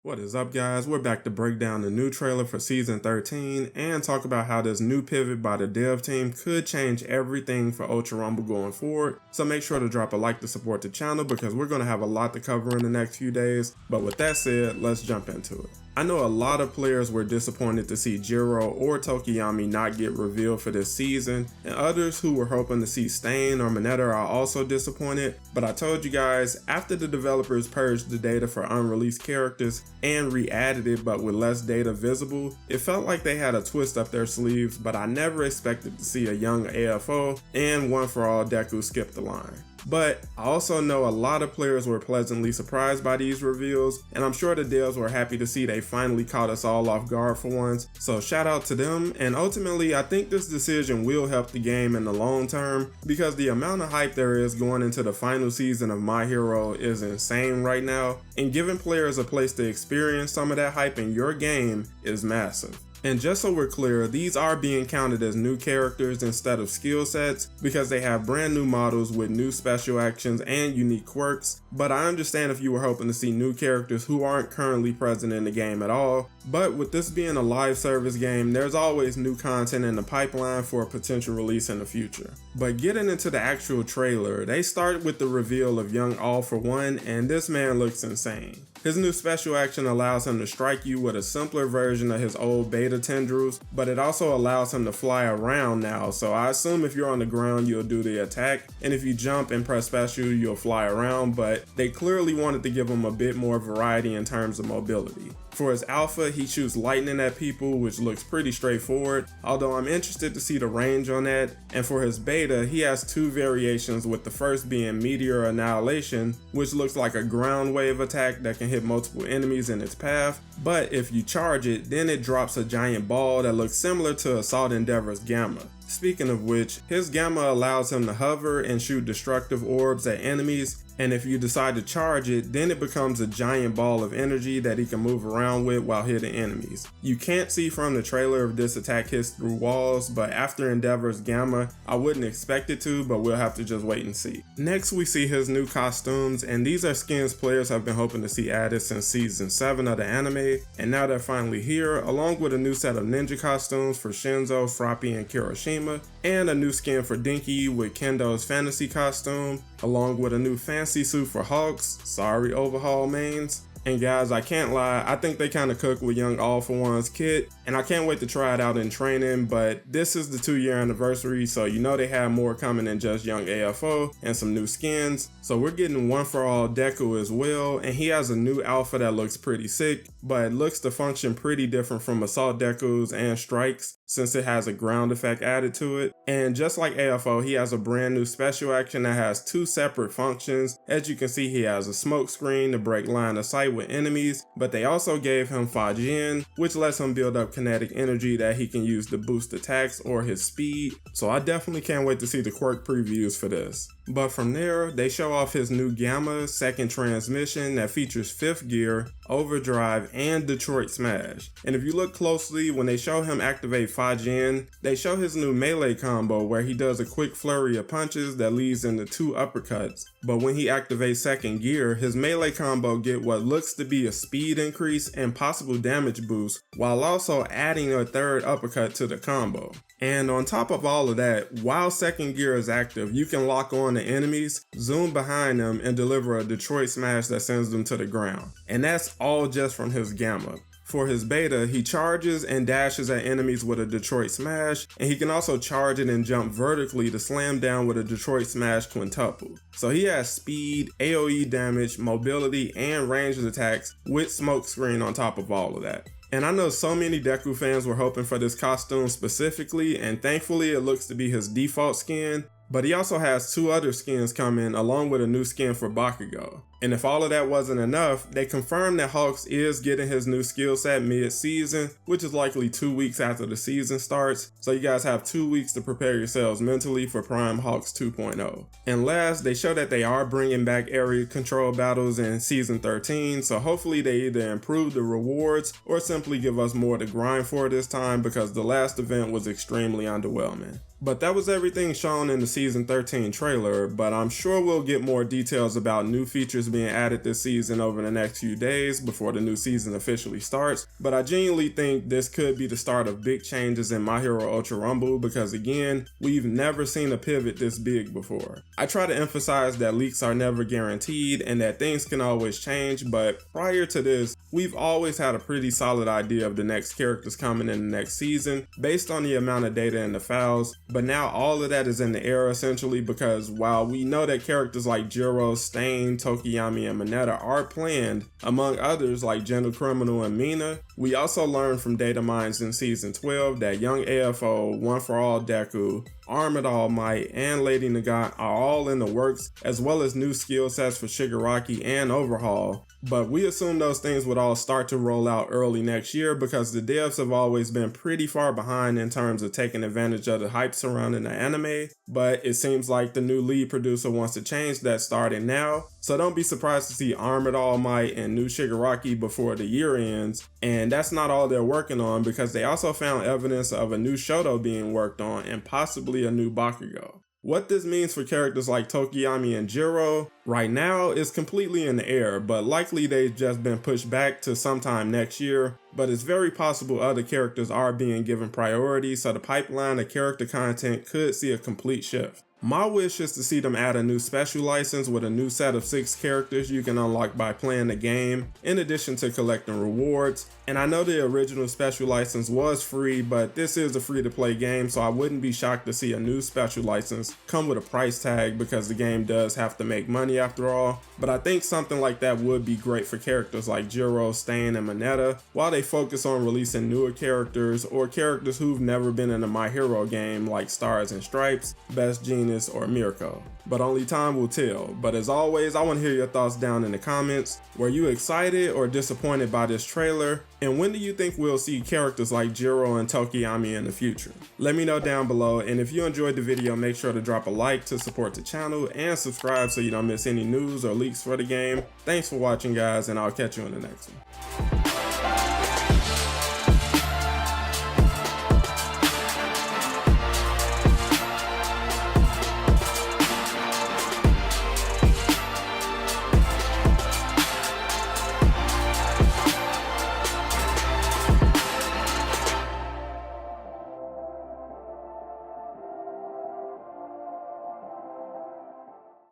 What is up, guys? We're back to break down the new trailer for season 13 and talk about how this new pivot by the dev team could change everything for Ultra Rumble going forward. So make sure to drop a like to support the channel because we're going to have a lot to cover in the next few days. But with that said, let's jump into it. I know a lot of players were disappointed to see Jiro or Tokoyami not get revealed for this season, and others who were hoping to see Stain or Mineta are also disappointed, but I told you guys, after the developers purged the data for unreleased characters and re-added it but with less data visible, it felt like they had a twist up their sleeves, but I never expected to see a young AFO and one For All Deku skip the line. But I also know a lot of players were pleasantly surprised by these reveals, and I'm sure the devs were happy to see they finally caught us all off guard for once, so shout out to them. And ultimately, I think this decision will help the game in the long term, because the amount of hype there is going into the final season of My Hero is insane right now, and giving players a place to experience some of that hype in your game is massive. And just so we're clear, these are being counted as new characters instead of skill sets because they have brand new models with new special actions and unique quirks, but I understand if you were hoping to see new characters who aren't currently present in the game at all. But with this being a live service game, there's always new content in the pipeline for a potential release in the future. But getting into the actual trailer, they start with the reveal of young All For One, and this man looks insane. His new special action allows him to strike you with a simpler version of his old beta tendrils, but it also allows him to fly around now, so I assume if you're on the ground you'll do the attack, and if you jump and press special you'll fly around, but they clearly wanted to give him a bit more variety in terms of mobility. For his alpha, he shoots lightning at people, which looks pretty straightforward, although I'm interested to see the range on that. And for his beta, he has two variations, with the first being Meteor Annihilation, which looks like a ground wave attack that can hit multiple enemies in its path, but if you charge it, then it drops a giant ball that looks similar to Assault Endeavor's Gamma. Speaking of which, his Gamma allows him to hover and shoot destructive orbs at enemies, and if you decide to charge it, then it becomes a giant ball of energy that he can move around with while hitting enemies. You can't see from the trailer if this attack hits through walls, but after Endeavor's Gamma, I wouldn't expect it to, but we'll have to just wait and see. Next, we see his new costumes, and these are skins players have been hoping to see added since season 7 of the anime, and now they're finally here, along with a new set of ninja costumes for Shinzo, Froppy, and Kirishima, and a new skin for Dinky with Kendo's fantasy costume, along with a new fancy suit for Hawks, sorry overhaul mains. And guys, I can't lie, I think they kinda cooked with young All For One's kit, and I can't wait to try it out in training, but this is the 2-year anniversary, so you know they have more coming than just young AFO and some new skins. So we're getting one For All Deku as well, and he has a new alpha that looks pretty sick, but it looks to function pretty different from Assault Deku's and Strikes, since it has a ground effect added to it. And just like AFO, he has a brand new special action that has two separate functions. As you can see, he has a Smokescreen to break line of sight with enemies, but they also gave him Fa Jin, which lets him build up kinetic energy that he can use to boost attacks or his speed. So I definitely can't wait to see the quirk previews for this. But from there, they show off his new Gamma second transmission that features 5th gear, overdrive, and Detroit Smash. And if you look closely, when they show him activate Fa Jin, they show his new melee combo where he does a quick flurry of punches that leads into 2 uppercuts. But when he activates 2nd gear, his melee combo get what looks to be a speed increase and possible damage boost, while also adding a 3rd uppercut to the combo. And on top of all of that, while 2nd gear is active, you can lock on to enemies, zoom behind them, and deliver a Detroit Smash that sends them to the ground. And that's all just from his Gamma. For his beta, he charges and dashes at enemies with a Detroit Smash, and he can also charge it and jump vertically to slam down with a Detroit Smash quintuple. So he has speed, AoE damage, mobility, and ranged attacks with Smokescreen on top of all of that. And I know so many Deku fans were hoping for this costume specifically, and thankfully it looks to be his default skin, but he also has 2 other skins coming along with a new skin for Bakugo. And if all of that wasn't enough, they confirmed that Hawks is getting his new skill set mid-season, which is likely 2 weeks after the season starts, so you guys have 2 weeks to prepare yourselves mentally for Prime Hawks 2.0. And last, they show that they are bringing back area control battles in season 13, so hopefully they either improve the rewards or simply give us more to grind for this time, because the last event was extremely underwhelming. But that was everything shown in the season 13 trailer, but I'm sure we'll get more details about new features being added this season over the next few days before the new season officially starts, but I genuinely think this could be the start of big changes in My Hero Ultra Rumble because again, we've never seen a pivot this big before. I try to emphasize that leaks are never guaranteed and that things can always change, but prior to this, we've always had a pretty solid idea of the next characters coming in the next season based on the amount of data in the files, but now all of that is in the air essentially because while we know that characters like Jiro, Stain, Tokoyami, and Mineta are planned, among others like Gentle Criminal and Mina, we also learned from data mines in season 12 that Young AFO, One For All Deku, Armored All Might, and Lady Nagant are all in the works, as well as new skill sets for Shigaraki and Overhaul. But we assume those things would all start to roll out early next year because the devs have always been pretty far behind in terms of taking advantage of the hype surrounding the anime, but it seems like the new lead producer wants to change that starting now, so don't be surprised to see Armored All Might and new Shigaraki before the year ends. And that's not all they're working on because they also found evidence of a new Shoto being worked on and possibly a new Bakugo. What this means for characters like Tokoyami and Jiro right now is completely in the air, but likely they've just been pushed back to sometime next year, but it's very possible other characters are being given priority, so the pipeline of character content could see a complete shift. My wish is to see them add a new special license with a new set of 6 characters you can unlock by playing the game, in addition to collecting rewards. And I know the original special license was free, but this is a free-to-play game, so I wouldn't be shocked to see a new special license come with a price tag because the game does have to make money after all. But I think something like that would be great for characters like Jiro, Stain, and Mineta, while they focus on releasing newer characters or characters who've never been in a My Hero game like Stars and Stripes, Best Genius, or Mirko. But only time will tell. But as always, I want to hear your thoughts down in the comments. Were you excited or disappointed by this trailer? And when do you think we'll see characters like Jiro and Tokoyami in the future? Let me know down below, and if you enjoyed the video, make sure to drop a like to support the channel and subscribe so you don't miss any news or leaks for the game. Thanks for watching guys, and I'll catch you in the next one.